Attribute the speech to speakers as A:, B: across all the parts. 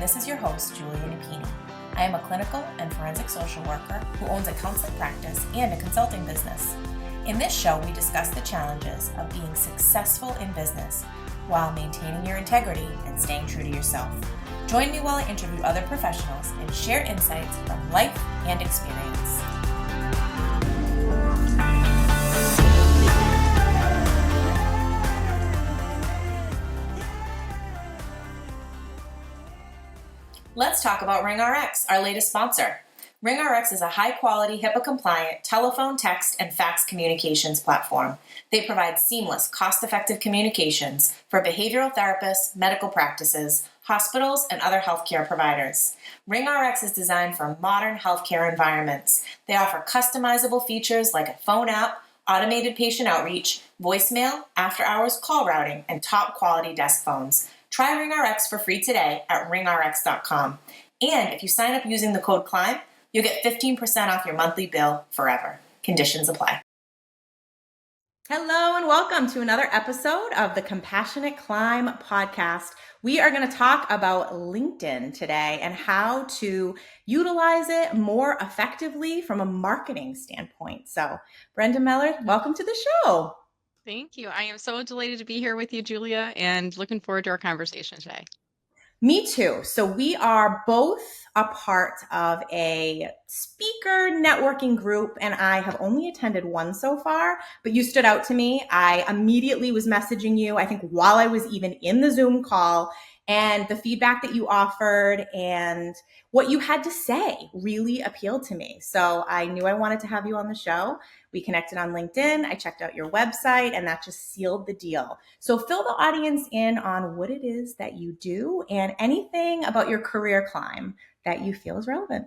A: this is your host, Julia Napini. I am a clinical and forensic social worker who owns a counseling practice and a consulting business. In this show, we discuss the challenges of being successful in business while maintaining your integrity and staying true to yourself. Join me while I interview other professionals and share insights from life and experience. Let's talk about RingRx, our latest sponsor. RingRx is a high-quality, HIPAA-compliant telephone, text, and fax communications platform. They provide seamless, cost-effective communications for behavioral therapists, medical practices, hospitals, and other healthcare providers. RingRx is designed for modern healthcare environments. They offer customizable features like a phone app, automated patient outreach, voicemail, after-hours call routing, and top-quality desk phones. Try RingRx for free today at ringrx.com. And if you sign up using the code CLIMB, you'll get 15% off your monthly bill forever. Conditions apply. Hello and welcome to another episode of the Compassionate Climb podcast. We are going to talk about LinkedIn today and how to utilize it more effectively from a marketing standpoint. So, Brenda Meller, welcome to the show.
B: Thank you. I am so delighted to be here with you, Julia, and looking forward to our conversation today.
A: Me too. So we are both a part of a speaker networking group, and I have only attended one so far, but you stood out to me. I immediately was messaging you, I think while I was even in the Zoom call, and the feedback that you offered and what you had to say really appealed to me. So I knew I wanted to have you on the show. We connected on LinkedIn. I checked out your website, and that just sealed the deal. So fill the audience in on what it is that you do and anything about your career climb that you feel is relevant.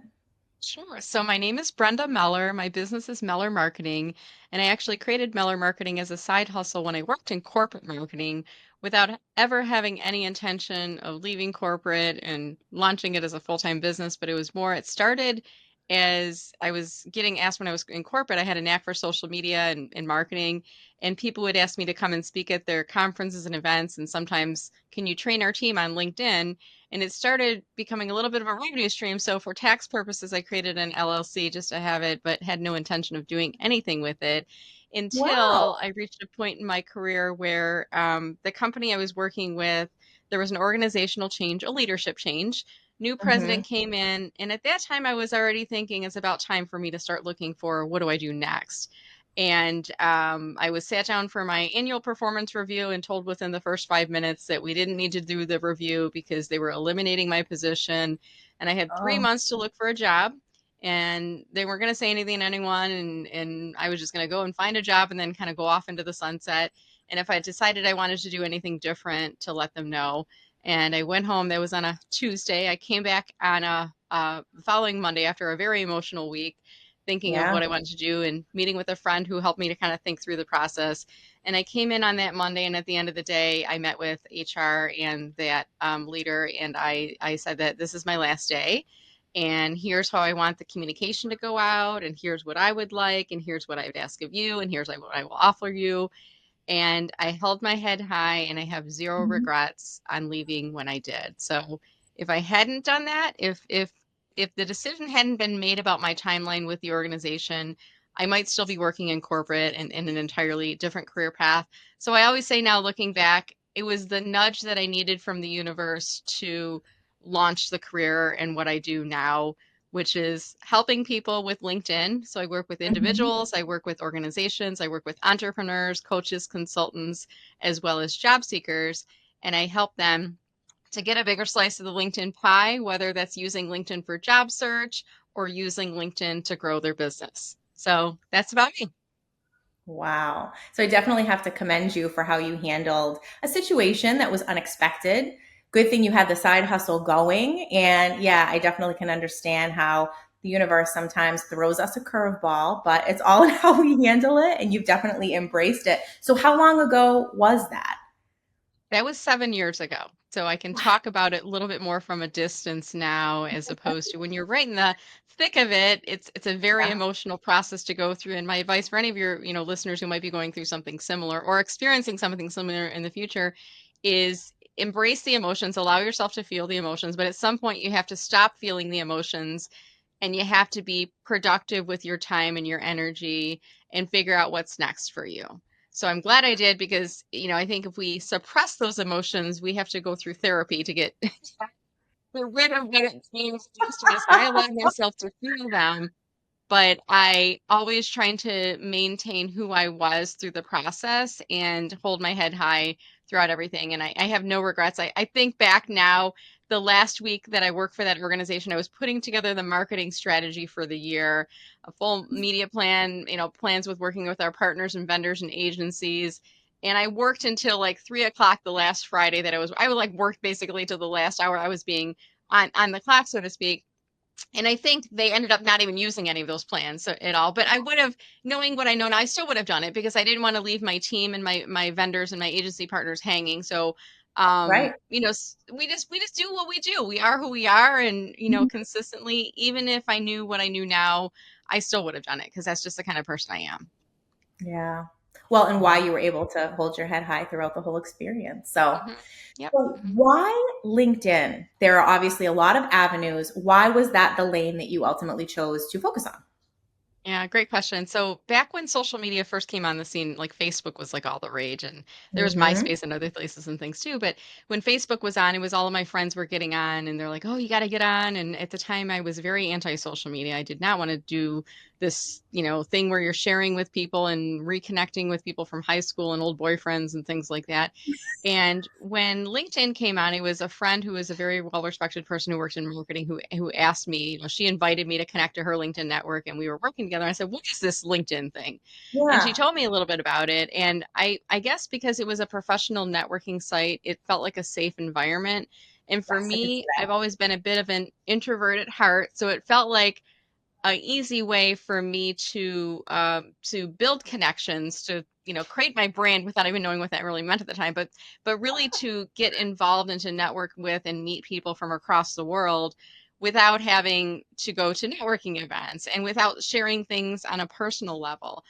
B: Sure. So my name is Brenda Meller. My business is Meller Marketing, and I actually created Meller Marketing as a side hustle when I worked in corporate marketing without ever having any intention of leaving corporate and launching it as a full-time business. But it started as I was getting asked when I was in corporate. I had a knack for social media and marketing, and people would ask me to come and speak at their conferences and events. And sometimes, can you train our team on LinkedIn? And it started becoming a little bit of a revenue stream. So for tax purposes, I created an LLC just to have it, but had no intention of doing anything with it until I reached a point in my career where the company I was working with, there was an organizational change, a leadership change. New president came in. And at that time, I was already thinking it's about time for me to start looking for what do I do next? And I was sat down for my annual performance review and told within the first 5 minutes that we didn't need to do the review because they were eliminating my position. And I had 3 months to look for a job, and they weren't going to say anything to anyone. And I was just going to go and find a job and then kind of go off into the sunset. And if I decided I wanted to do anything different, to let them know. And I went home. That was on a Tuesday. I came back on a following Monday after a very emotional week, thinking of what I wanted to do and meeting with a friend who helped me to kind of think through the process. And I came in on that Monday, and at the end of the day, I met with HR and that leader, and I said that this is my last day, and here's how I want the communication to go out, and here's what I would like, and here's what I would ask of you, and here's what I will offer you. And I held my head high, and I have zero regrets on leaving when I did. So if I hadn't done that, if the decision hadn't been made about my timeline with the organization, I might still be working in corporate and in an entirely different career path. So I always say now, looking back, it was the nudge that I needed from the universe to launch the career and what I do now, which is helping people with LinkedIn. So I work with individuals, I work with organizations, I work with entrepreneurs, coaches, consultants, as well as job seekers, and I help them to get a bigger slice of the LinkedIn pie, whether that's using LinkedIn for job search or using LinkedIn to grow their business. So that's about me.
A: Wow. So I definitely have to commend you for how you handled a situation that was unexpected. Good thing you had the side hustle going. And yeah, I definitely can understand how the universe sometimes throws us a curveball, but it's all in how we handle it. And you've definitely embraced it. So how long ago was that?
B: That was 7 years ago. So I can talk about it a little bit more from a distance now, as opposed to when you're right in the thick of it. It's a very emotional process to go through. And my advice for any of your listeners who might be going through something similar or experiencing something similar in the future is embrace the emotions, allow yourself to feel the emotions, but at some point you have to stop feeling the emotions and you have to be productive with your time and your energy and figure out what's next for you. So I'm glad I did because, I think if we suppress those emotions, we have to go through therapy to get rid of what it means to us. I allowed myself to feel them, but I always trying to maintain who I was through the process and hold my head high throughout everything. And I have no regrets. I think back now, the last week that I worked for that organization, I was putting together the marketing strategy for the year, a full media plan, plans with working with our partners and vendors and agencies. And I worked until like 3 o'clock the last Friday I would like work basically till the last hour I was being on the clock, so to speak. And I think they ended up not even using any of those plans at all. But I would have, knowing what I know now, I still would have done it because I didn't want to leave my team and my vendors and my agency partners hanging. So,
A: Right.
B: we just do what we do. We are who we are, and
A: Mhm.
B: consistently, even if I knew what I knew now, I still would have done it because that's just the kind of person I am.
A: Yeah. Well, and why
B: Mhm.
A: you were able to hold your head high throughout the whole experience. So,
B: Mhm. Yep.
A: so
B: Mhm.
A: why LinkedIn? There are obviously a lot of avenues. Why was that the lane that you ultimately chose to focus on?
B: Yeah, great question. So back when social media first came on the scene, like Facebook was like all the rage, and there was
A: Hmm.
B: MySpace and other places and things too. But when Facebook was on, it was all of my friends were getting on and they're like, "Oh, you got to get on." And at the time I was very anti-social media. I did not want to do this, thing where you're sharing with people and reconnecting with people from high school and old boyfriends and things like that. And when LinkedIn came on, it was a friend who was a very well-respected person who worked in marketing who asked me, she invited me to connect to her LinkedIn network and we were working together. I said, "What is this LinkedIn thing?" And she
A: Yeah.
B: told me a little bit about it. And I guess because it was a professional networking site, it felt like a safe environment. And for
A: Yes, I could see
B: me, I've
A: that.
B: always been a bit of an introvert at heart, so it felt like a easy way for me to build connections, to create my brand without even knowing what that really meant at the time, but really to get involved and to network with and meet people from across the world without having to go to networking events and without sharing things on a personal level.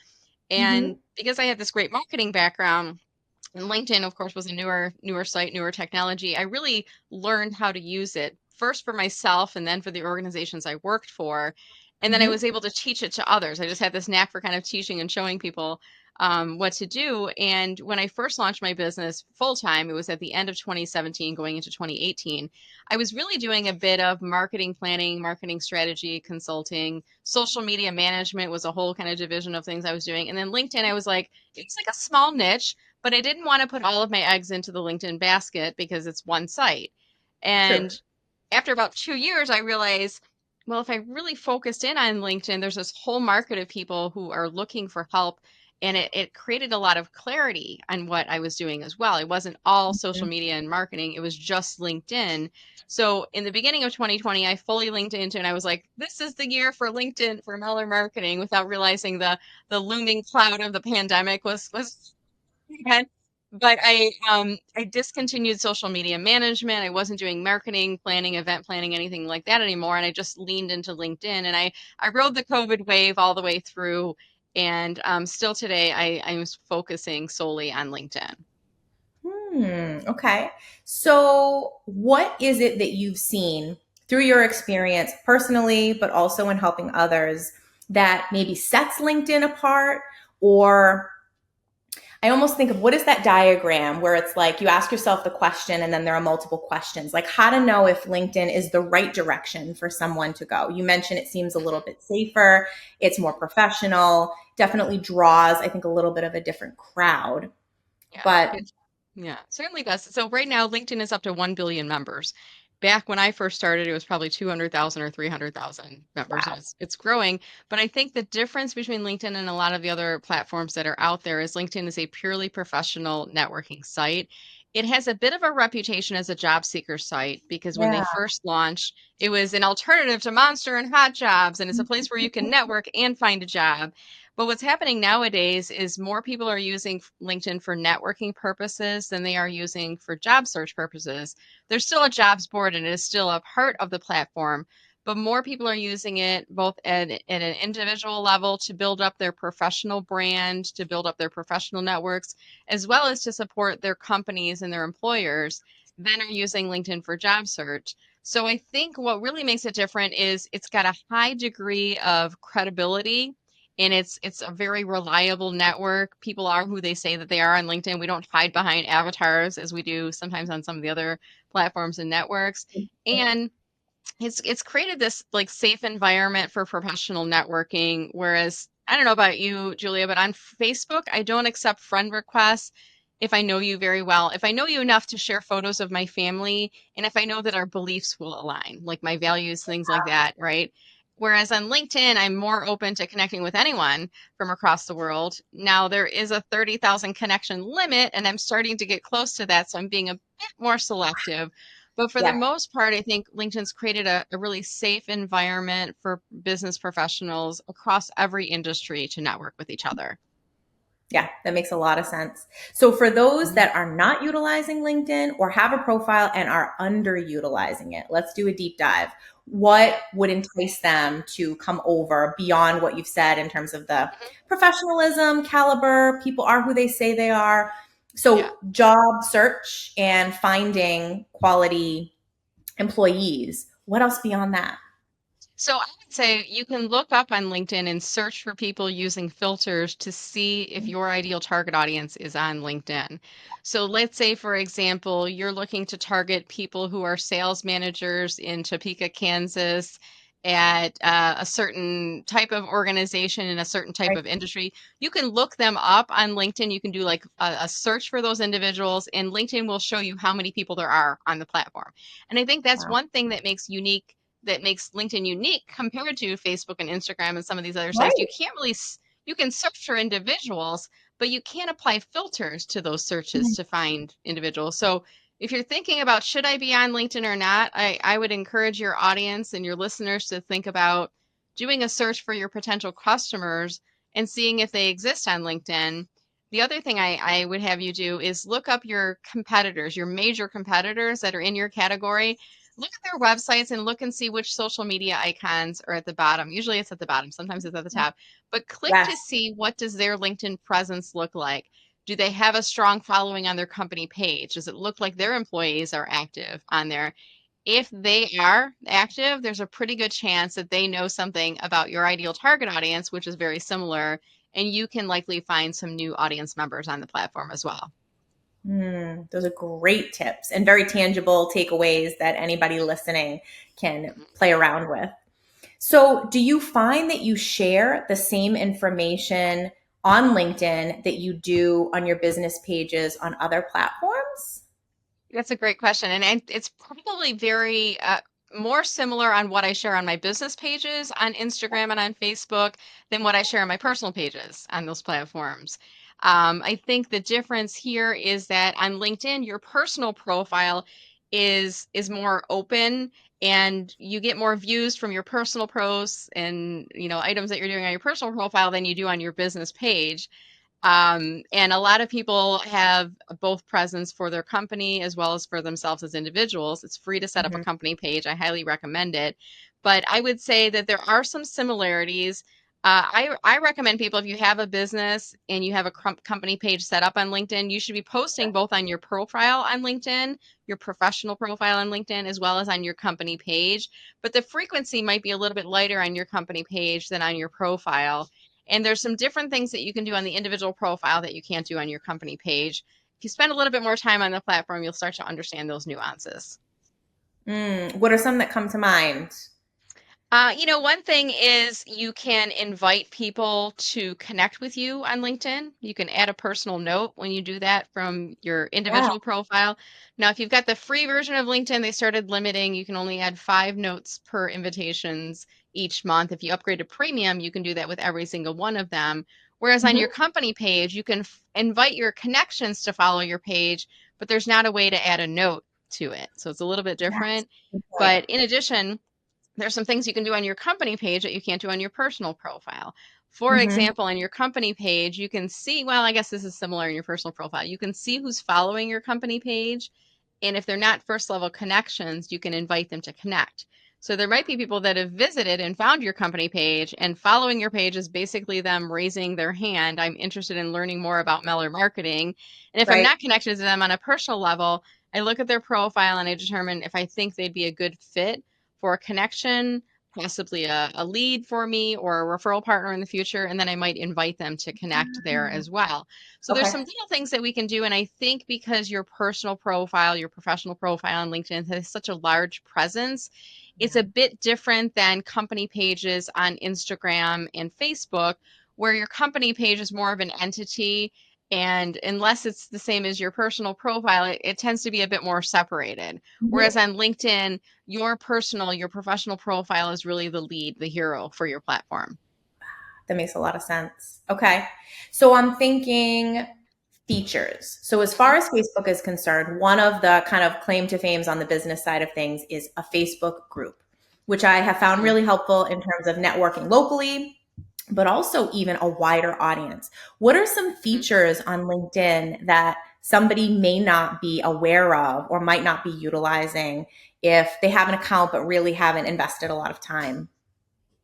B: And
A: Hmm.
B: because I had this great marketing background, and LinkedIn, of course, was a newer site, newer technology. I really learned how to use it first for myself and then for the organizations I worked for. And then I
A: Hmm.
B: was able to teach it to others. I just had this knack for kind of teaching and showing people what to do. And when I first launched my business full time, it was at the end of 2017, going into 2018. I was really doing a bit of marketing planning, marketing strategy, consulting, social media management was a whole kind of division of things I was doing. And then LinkedIn, I was like, it's like a small niche, but I didn't want to put all of my eggs into the LinkedIn basket because it's one site.
A: True.
B: And after about 2 years, I realized, well, if I really focused in on LinkedIn, there's this whole market of people who are looking for help. And it created a lot of clarity on what I was doing as well. It wasn't all social
A: Mhm.
B: media and marketing, it was just LinkedIn. So in the beginning of 2020, I fully linked into, and I was like, this is the year for LinkedIn for Meller Marketing, without realizing the looming cloud of the pandemic was had. But I discontinued social media management. I wasn't doing marketing, planning, event planning, anything like that anymore. And I just leaned into LinkedIn, and I rode the COVID wave all the way through. And still today, I'm focusing solely on LinkedIn.
A: Okay. So, what is it that you've seen through your experience personally, but also in helping others that maybe sets LinkedIn apart? Or I almost think of what is that diagram where it's like you ask yourself the question and then there are multiple questions, like how to know if LinkedIn is the right direction for someone to go. You mentioned it seems a little
B: Mhm.
A: bit safer, it's more professional, definitely draws, I think, a little bit of a different crowd.
B: Yeah,
A: But
B: yeah, certainly does. So right now, LinkedIn is up to 1 billion members. Back when I first started, it was probably 200,000 or 300,000 members, and
A: wow.
B: it's growing. But I think the difference between LinkedIn and a lot of the other platforms that are out there is LinkedIn is a purely professional networking site. It has a bit of a reputation as a job seeker site because when they
A: Yeah.
B: first launched, it was an alternative to Monster and Hot Jobs, and it's a place where you can network and find a job. But what's happening nowadays is more people are using LinkedIn for networking purposes than they are using for job search purposes. There's still a jobs board and it is still a part of the platform, but more people are using it both at an individual level to build up their professional brand, to build up their professional networks, as well as to support their companies and their employers. then are using LinkedIn for job search. So I think what really makes it different is it's got a high degree of credibility and it's a very reliable network. People are who they say that they are on LinkedIn. We don't hide behind avatars as we do sometimes on some of the other platforms and networks. And it's created this like safe environment for professional networking. Whereas I don't know about you, Julia, but on Facebook, I don't accept friend requests if I know you very well. If I know you enough to share photos of my family, and if I know that our beliefs will align, like my values, things like that, right? Whereas on LinkedIn, I'm more open to connecting with anyone from across the world. Now, there is a 30,000 connection limit, and I'm starting to get close to that. So I'm being a bit more selective. But for the
A: Yeah.
B: most part, I think LinkedIn's created a really safe environment for business professionals across every industry to network with each other.
A: Yeah, that makes a lot of sense. So for those
B: Mhm.
A: that are not utilizing LinkedIn or have a profile and are underutilizing it, let's do a deep dive. What would entice them to come over beyond what you've said in terms of the
B: Mhm.
A: professionalism, caliber, people are who they say they are.
B: Yeah.
A: So job search and finding quality employees. What else beyond that?
B: So I would say you can look up on LinkedIn and search for people using filters to see if your ideal target audience is on LinkedIn. So let's say, for example, you're looking to target people who are sales managers in Topeka, Kansas at a certain type of organization in a certain type
A: Right.
B: of industry. You can look them up on LinkedIn. You can do like a search for those individuals, and LinkedIn will show you how many people there are on the platform. And I think that's
A: Wow.
B: one thing that makes LinkedIn unique compared to Facebook and Instagram and some of these other sites. You
A: Right.
B: can't really you can search for individuals, but you can't apply filters to those searches
A: Mhm.
B: to find individuals. So if you're thinking about should I be on LinkedIn or not, I would encourage your audience and your listeners to think about doing a search for your potential customers and seeing if they exist on LinkedIn. The other thing I would have you do is look up your competitors, your major competitors that are in your category. Look at their websites and look and see which social media icons are at the bottom. Usually it's at the bottom, sometimes it's at the top. But click
A: Yes.
B: to see what does their LinkedIn presence look like. Do they have a strong following on their company page? Does it look like their employees are active on there? If they are active, there's a pretty good chance that they know something about your ideal target audience, which is very similar, and you can likely find some new audience members on the platform as well.
A: Those are great tips and very tangible takeaways that anybody listening can play around with. So, do you find that you share the same information on LinkedIn that you do on your business pages on other platforms?
B: That's a great question. And it's probably very more similar on what I share on my business pages on Instagram and on Facebook than what I share on my personal pages on those platforms. I think the difference here is that on LinkedIn, your personal profile is more open and you get more views from your personal posts and items that you're doing on your personal profile than you do on your business page. And a lot of people have both presence for their company as well as for themselves as individuals. It's free to set up a
A: Mhm.
B: company page. I highly recommend it. But I would say that there are some similarities. I recommend people, if you have a business and you have a company page set up on LinkedIn, you should be posting both on your profile on LinkedIn, your professional profile on LinkedIn, as well as on your company page. But the frequency might be a little bit lighter on your company page than on your profile. And there's some different things that you can do on the individual profile that you can't do on your company page. If you spend a little bit more time on the platform, you'll start to understand those nuances.
A: What are some that come to mind?
B: One thing is you can invite people to connect with you on LinkedIn. You can add a personal note when you do that from your
A: Yeah.
B: individual profile. Now, if you've got the free version of LinkedIn, they started limiting. You can only add 5 notes per invitations each month. If you upgrade to premium, you can do that with every single one of them. Whereas on your
A: Mhm.
B: company page, you can invite your connections to follow your page, but there's not a way to add a note to it. So it's a little bit
A: Yes.
B: different.
A: Good point.
B: But in addition, there's some things you can do on your company page that you can't do on your personal profile. For
A: Mhm.
B: example, on your company page, you can see, well, I guess this is similar in your personal profile. You can see who's following your company page. And if they're not first level connections, you can invite them to connect. So there might be people that have visited and found your company page, and following your page is basically them raising their hand. I'm interested in learning more about Meller marketing. And if I'm
A: Right.
B: not connected to them on a personal level, I look at their profile and I determine if I think they'd be a good fit for a connection, possibly a lead for me or a referral partner in the future. And then I might invite them to connect there as well. So there's
A: Okay.
B: some little things that we can do. And I think because your personal profile, your professional profile on LinkedIn has such a large presence, it's
A: Yeah.
B: a bit different than company pages on Instagram and Facebook, where your company page is more of an entity. And unless it's the same as your personal profile, it tends to be a bit more separated. Whereas
A: Mhm.
B: on LinkedIn, your professional profile is really the lead, the hero for your platform.
A: That makes a lot of sense. Okay. So I'm thinking features. So as far as Facebook is concerned, one of the kind of claim to fames on the business side of things is a Facebook group, which I have found
B: Mhm.
A: really helpful in terms of networking locally, but also even a wider audience. What are some
B: Mhm.
A: features on LinkedIn that somebody may not be aware of or might not be utilizing if they have an account but really haven't invested a lot of time?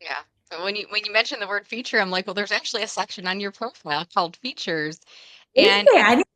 B: Yeah. So when you mention the word feature, I'm like, well, there's actually a section on your profile called features,
A: Is
B: and
A: there? I didn't.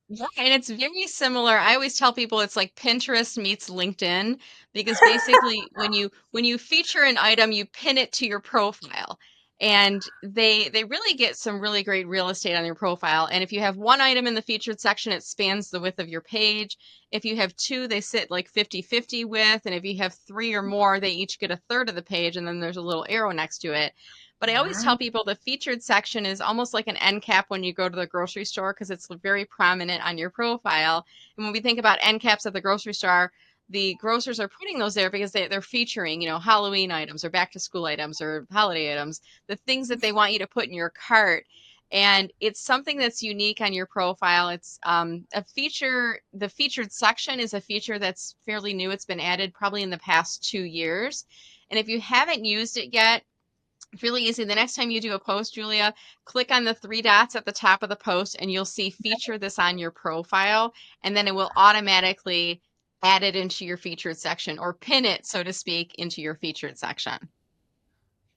B: yeah, and it's very similar. I always tell people it's like Pinterest meets LinkedIn because basically when you feature an item, you pin it to your profile. And they really get some really great real estate on your profile. And if you have one item in the featured section, it spans the width of your page. If you have two, they sit like 50-50 width. And if you have three or more, they each get a third of the page. And then there's a little arrow next to it. But I always tell
A: Wow.
B: people the featured section is almost like an end cap when you go to the grocery store because it's very prominent on your profile. And when we think about end caps at the grocery store, the grocers are putting those there because they're featuring, Halloween items or back to school items or holiday items, the things that they want you to put in your cart. And it's something that's unique on your profile. It's a feature. The featured section is a feature that's fairly new. It's been added probably in the past 2 years. And if you haven't used it yet, it's really easy. The next time you do a post, Julia, click on the three dots at the top of the post and you'll see feature this on your profile, and then it will automatically add it into your featured section or pin it, so to speak, into your featured section.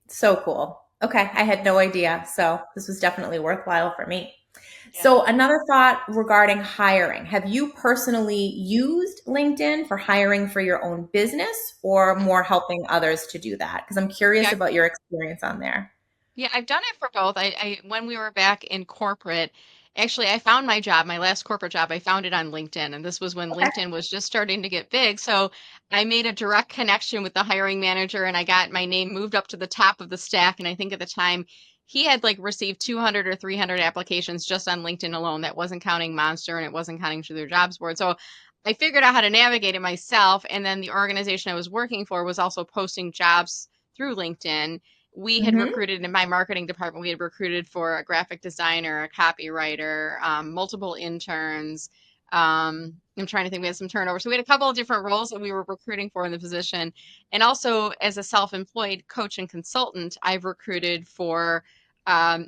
A: So cool. Okay, I had no idea. So this was definitely worthwhile for me.
B: Yeah.
A: So another thought regarding hiring. Have you personally used LinkedIn for hiring for your own business or more helping others to do that? Because I'm curious
B: Yeah,
A: about your experience on there.
B: Yeah, I've done it for both. I when we were back in corporate, actually I found my job, my last corporate job, I found it on LinkedIn, and this was when
A: Okay.
B: LinkedIn was just starting to get big. So I made a direct connection with the hiring manager and I got my name moved up to the top of the stack. And I think at the time he had like received 200 or 300 applications just on LinkedIn alone. That wasn't counting Monster and it wasn't counting through their jobs board. So I figured out how to navigate it myself. And then the organization I was working for was also posting jobs through LinkedIn. We had
A: Hmm.
B: recruited in my marketing department, we had recruited for a graphic designer, a copywriter, multiple interns. I'm trying to think, we had some turnover. So we had a couple of different roles that we were recruiting for in the position. And also, as a self employed coach and consultant, I've recruited for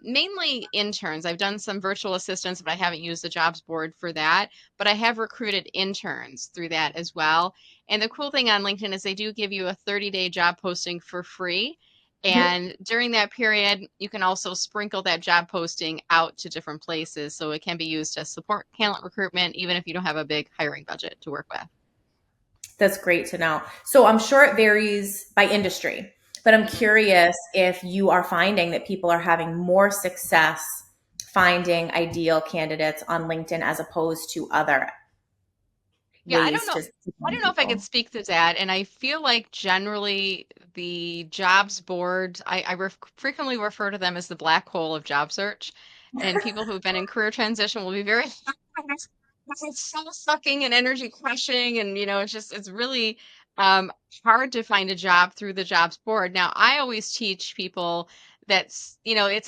B: mainly interns. I've done some virtual assistants, but I haven't used the jobs board for that. But I have recruited interns through that as well. And the cool thing on LinkedIn is they do give you a 30-day job posting for free. And during that period, you can also sprinkle that job posting out to different places. So it can be used to support talent recruitment, even if you don't have a big hiring budget to work with.
A: That's great to know. So I'm sure it varies by industry, but I'm
B: Mhm.
A: curious if you are finding that people are having more success finding ideal candidates on LinkedIn as opposed to other
B: Yeah,
A: ways to
B: I
A: find
B: don't know if I could
A: people.
B: speak to that. And I feel like generally the jobs board, frequently refer to them as the black hole of job search. And people who've been in career transition will be very it's soul sucking and energy crushing. And, it's really um, hard to find a job through the jobs board. Now, I always teach people it's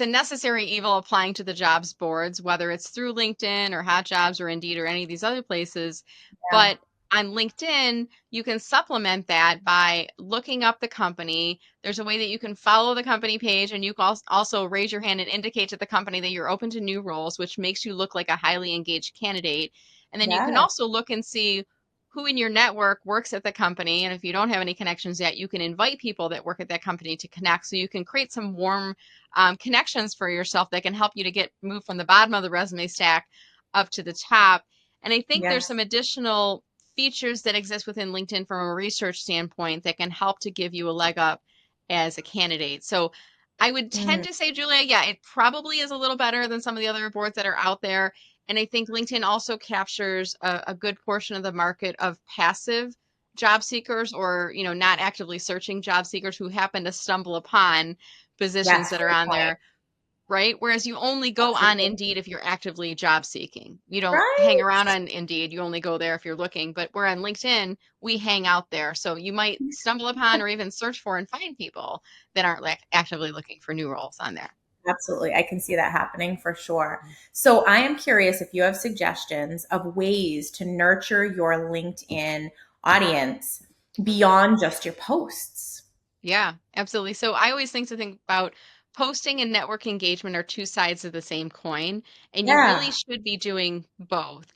B: a necessary evil applying to the jobs boards, whether it's through LinkedIn or Hot Jobs or Indeed or any of these other places.
A: Yeah.
B: But on LinkedIn, you can supplement that by looking up the company. There's a way that you can follow the company page, and you can also raise your hand and indicate to the company that you're open to new roles, which makes you look like a highly engaged candidate. And then you can
A: Yeah.
B: also look and see who in your network works at the company. And if you don't have any connections yet, you can invite people that work at that company to connect. So you can create some warm connections for yourself that can help you to get moved from the bottom of the resume stack up to the top. And I think there's
A: Yes.
B: some additional features that exist within LinkedIn from a research standpoint that can help to give you a leg up as a candidate. So I would tend
A: Mm,
B: to say, Julia, yeah, it probably is a little better than some of the other boards that are out there. And I think LinkedIn also captures a good portion of the market of passive job seekers, or, not actively searching job seekers who happen to stumble upon positions
A: yes,
B: that are
A: great
B: on
A: point.
B: there, right? Whereas you only go on
A: Absolutely.
B: Indeed if you're actively job seeking. You don't hang
A: Right?
B: around on Indeed. You only go there if you're looking. But we're on LinkedIn, we hang out there. So you might stumble upon or even search for and find people that aren't actively looking for new roles on there.
A: Absolutely. I can see that happening for sure. So I am curious if you have suggestions of ways to nurture your LinkedIn audience beyond just your posts.
B: Yeah, absolutely. So I always think about posting and network engagement are two sides of the same coin, and you really
A: Yeah.
B: should be doing both.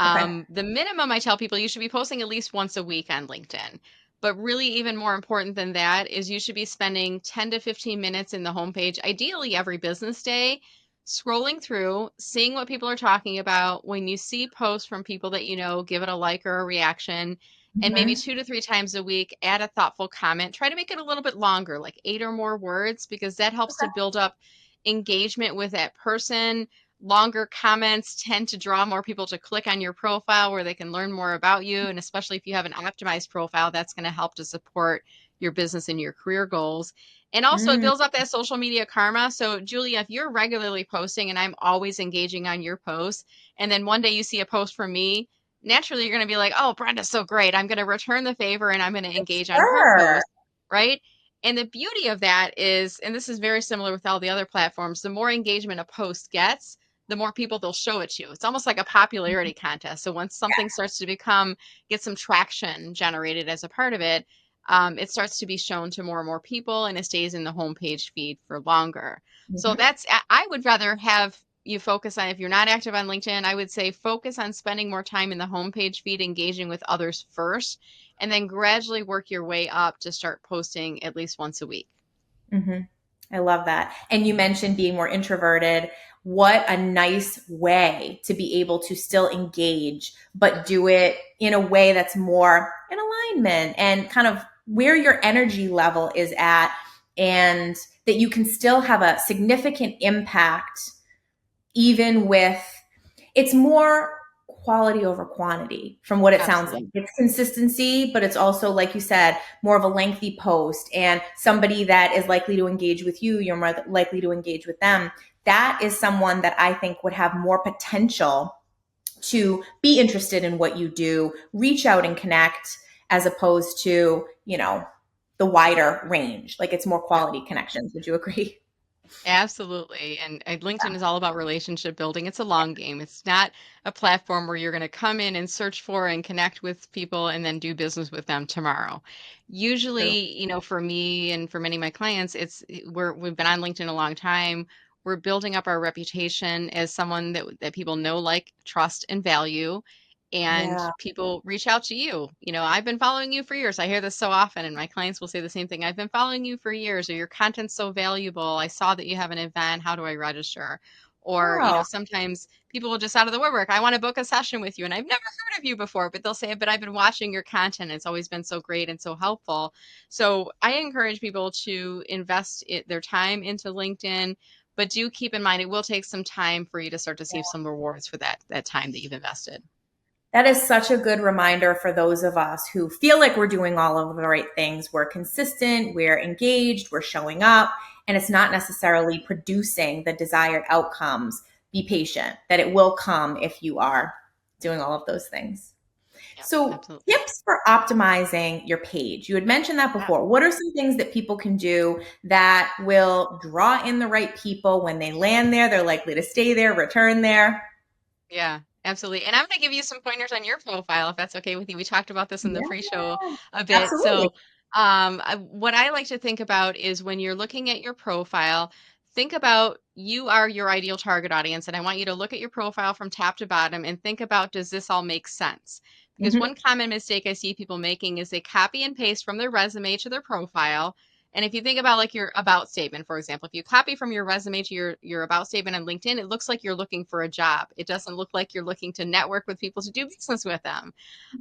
A: Okay.
B: The minimum I tell people you should be posting at least once a week on LinkedIn. But really, even more important than that is you should be spending 10 to 15 minutes in the homepage, ideally every business day, scrolling through, seeing what people are talking about. When you see posts from people that you know, give it a like or a reaction. And maybe
A: Mhm.
B: 2 to 3 times a week, add a thoughtful comment. Try to make it a little bit longer, like 8 or more words, because that helps to
A: Okay.
B: build up engagement with that person. Longer comments tend to draw more people to click on your profile where they can learn more about you. And especially if you have an optimized profile, that's going to help to support your business and your career goals. And also, it
A: Mm,
B: builds up that social media karma. So, Julia, if you're regularly posting and I'm always engaging on your posts, and then one day you see a post from me, naturally you're going to be like, oh, Brenda's so great. I'm going to return the favor and I'm going to engage on her
A: sure.
B: post. Right. And the beauty of that is, and this is very similar with all the other platforms, the more engagement a post gets, the more people they'll show it to you. It's almost like a popularity contest. So once something starts to get some traction generated as a part of it, it starts to be shown to more and more people and it stays in the homepage feed for longer. So
A: Mhm.
B: I would rather have you focus on, if you're not active on LinkedIn, I would say focus on spending more time in the homepage feed, engaging with others first, and then gradually work your way up to start posting at least once a week.
A: Mhm. I love that. And you mentioned being more introverted. What a nice way to be able to still engage, but do it in a way that's more in alignment and kind of where your energy level is at, and that you can still have a significant impact even with it's more quality over quantity from what it sounds like.
B: Absolutely.
A: It's consistency, but it's also, like you said, more of a lengthy post and somebody that is likely to engage with you, you're more likely to engage with them. That is someone that I think would have more potential to be interested in what you do, reach out and connect, as opposed to, the wider range. Like it's more
B: Yeah.
A: quality connections. Would you agree?
B: Absolutely. And LinkedIn is all about relationship building. It's a long game. It's not a platform where you're going to come in and search for and connect with people and then do business with them tomorrow.
A: True.
B: Usually, for me and for many of my clients, we've been on LinkedIn a long time. We're building up our reputation as someone that people know, like, trust, and value. And
A: Yeah.
B: people reach out to you. I've been following you for years. I hear this so often, and my clients will say the same thing. I've been following you for years, or your content's so valuable. I saw that you have an event. How do I register? Or,
A: Oh,
B: sometimes people will just out of the woodwork, I want to book a session with you. And I've never heard of you before, but they'll say, but I've been watching your content. It's always been so great and so helpful. So I encourage people to invest their time into LinkedIn, but do keep in mind it will take some time for you to start to see some rewards for that time that you've invested.
A: that is such a good reminder for those of us who feel like we're doing all of the right things. We're consistent, we're engaged, we're showing up, and it's not necessarily producing the desired outcomes. Be patient, that it will come if you are doing all of those things.
B: Yeah,
A: So,
B: absolutely.
A: tips for optimizing your page. You had mentioned that before. What are some things that people can do that will draw in the right people when they land there? They're likely to stay there, return there.
B: Yeah, absolutely. And I'm going to give you some pointers on your profile if that's okay with you. We talked about this in the
A: Yeah,
B: pre-show a bit.
A: absolutely.
B: So, what I like to think about is when you're looking at your profile, think about you are your ideal target audience. And I want you to look at your profile from top to bottom and think about, does this all make sense? Because one common mistake I see people making is they copy and paste from their resume to their profile. And if you think about like your about statement, for example, if you copy from your resume to your about statement on LinkedIn, it looks like you're looking for a job. It doesn't look like you're looking to network with people to do business with them.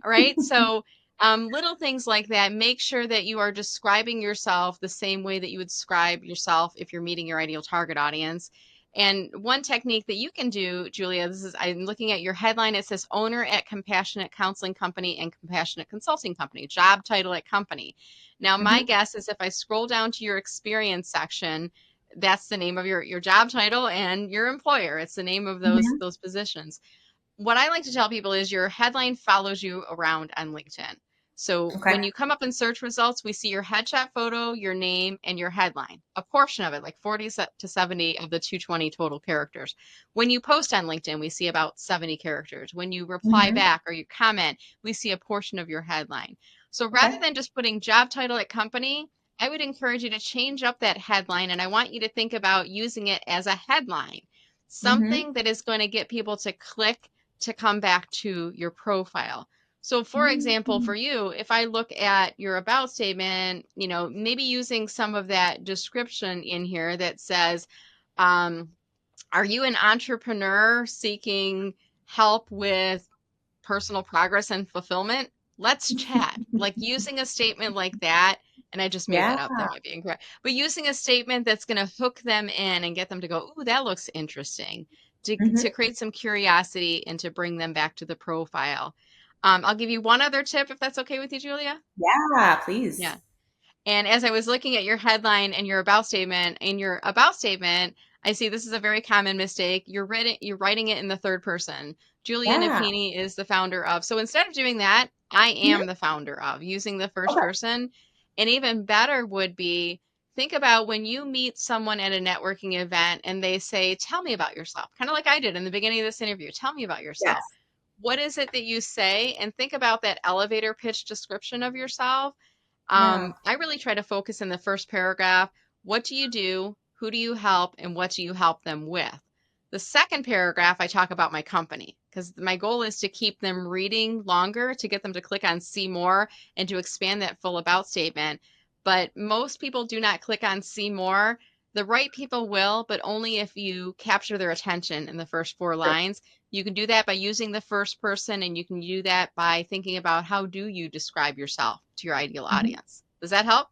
B: All right. So little things like that, make sure that you are describing yourself the same way that you would describe yourself if you're meeting your ideal target audience. And one technique that you can do, Julia, I'm looking at your headline. It says owner at Compassionate Counseling Company and Compassionate Consulting Company, job title at company. Now, my guess is if I scroll down to your experience section, that's the name of your job title and your employer. It's the name of those positions. What I like to tell people is your headline follows you around on LinkedIn. So
A: Okay.
B: when you come up in search results, we see your headshot photo, your name, and your headline, a portion of it, like 40 to 70 of the 220 total characters. When you post on LinkedIn, we see about 70 characters. When you reply back or you comment, we see a portion of your headline. So rather than just putting job title at company, I would encourage you to change up that headline. And I want you to think about using it as a headline, something that is going to get people to click to come back to your profile. So for example, for you, if I look at your about statement, maybe using some of that description in here that says, are you an entrepreneur seeking help with personal progress and fulfillment? Let's chat. Like using a statement like that, and I just made
A: Yeah.
B: that up, that might be incorrect, but using a statement that's going to hook them in and get them to go, ooh, that looks interesting, to create some curiosity and to bring them back to the profile. I'll give you one other tip if that's okay with you, Julia.
A: Yeah, please.
B: Yeah. And as I was looking at your headline and your about statement, I see this is a very common mistake. You're writing it in the third person. Julia
A: Yeah.
B: Napini is the founder of. So instead of doing that, I am the founder of, using the first
A: Okay.
B: person. And even better would be, think about when you meet someone at a networking event and they say, tell me about yourself, kind of like I did in the beginning of this interview. Tell me about
A: Yes.
B: yourself. What is it that you say? And think about that elevator pitch description of yourself.
A: Yeah.
B: I really try to focus in the first paragraph. What do you do? Who do you help? And what do you help them with? The second paragraph, I talk about my company, because my goal is to keep them reading longer, to get them to click on see more and to expand that full about statement. But most people do not click on see more. The right people will, but only if you capture their attention in the first 4
A: True.
B: lines. You can do that by using the first person, and you can do that by thinking about how do you describe yourself to your ideal audience. Does that help?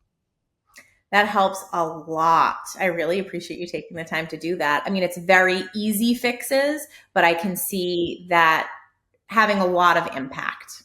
A: That helps a lot. I really appreciate you taking the time to do that. I mean, it's very easy fixes, but I can see that having a lot of impact.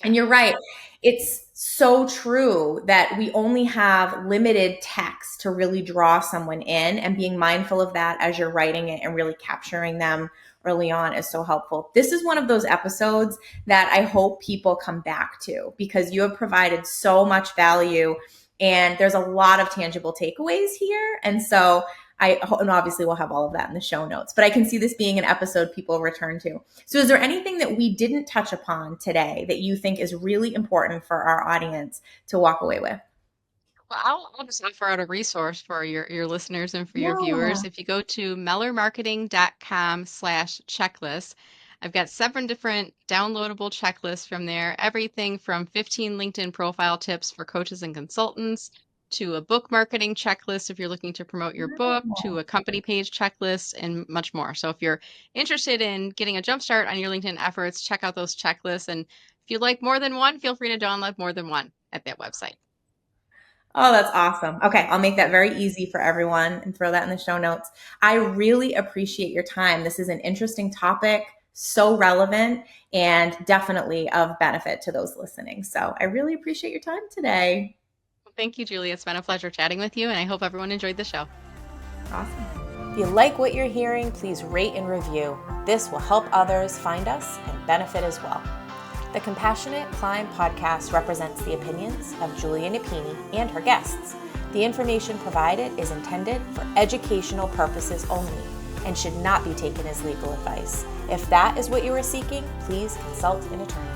A: And you're right. It's so true that we only have limited text to really draw someone in, and being mindful of that as you're writing it and really capturing them early on is so helpful. This is one of those episodes that I hope people come back to because you have provided so much value and there's a lot of tangible takeaways here. And so and obviously we'll have all of that in the show notes, but I can see this being an episode people return to. So is there anything that we didn't touch upon today that you think is really important for our audience to walk away with?
B: Well, I'll just offer out a resource for your listeners and for your
A: Yeah.
B: viewers. If you go to mellermarketing.com/checklist, I've got 7 different downloadable checklists from there. Everything from 15 LinkedIn profile tips for coaches and consultants to a book marketing checklist if you're looking to promote your book, to a company page checklist, and much more. So if you're interested in getting a jump start on your LinkedIn efforts, check out those checklists. And if you like more than one, feel free to download more than one at that website.
A: Oh, that's awesome. Okay, I'll make that very easy for everyone and throw that in the show notes. I really appreciate your time. This is an interesting topic, so relevant, and definitely of benefit to those listening. So I really appreciate your time today.
B: Well, thank you, Julie. It's been a pleasure chatting with you, and I hope everyone enjoyed the show.
A: Awesome. If you like what you're hearing, please rate and review. This will help others find us and benefit as well. The Compassionate Climb podcast represents the opinions of Julia Napini and her guests. The information provided is intended for educational purposes only and should not be taken as legal advice. If that is what you are seeking, please consult an attorney.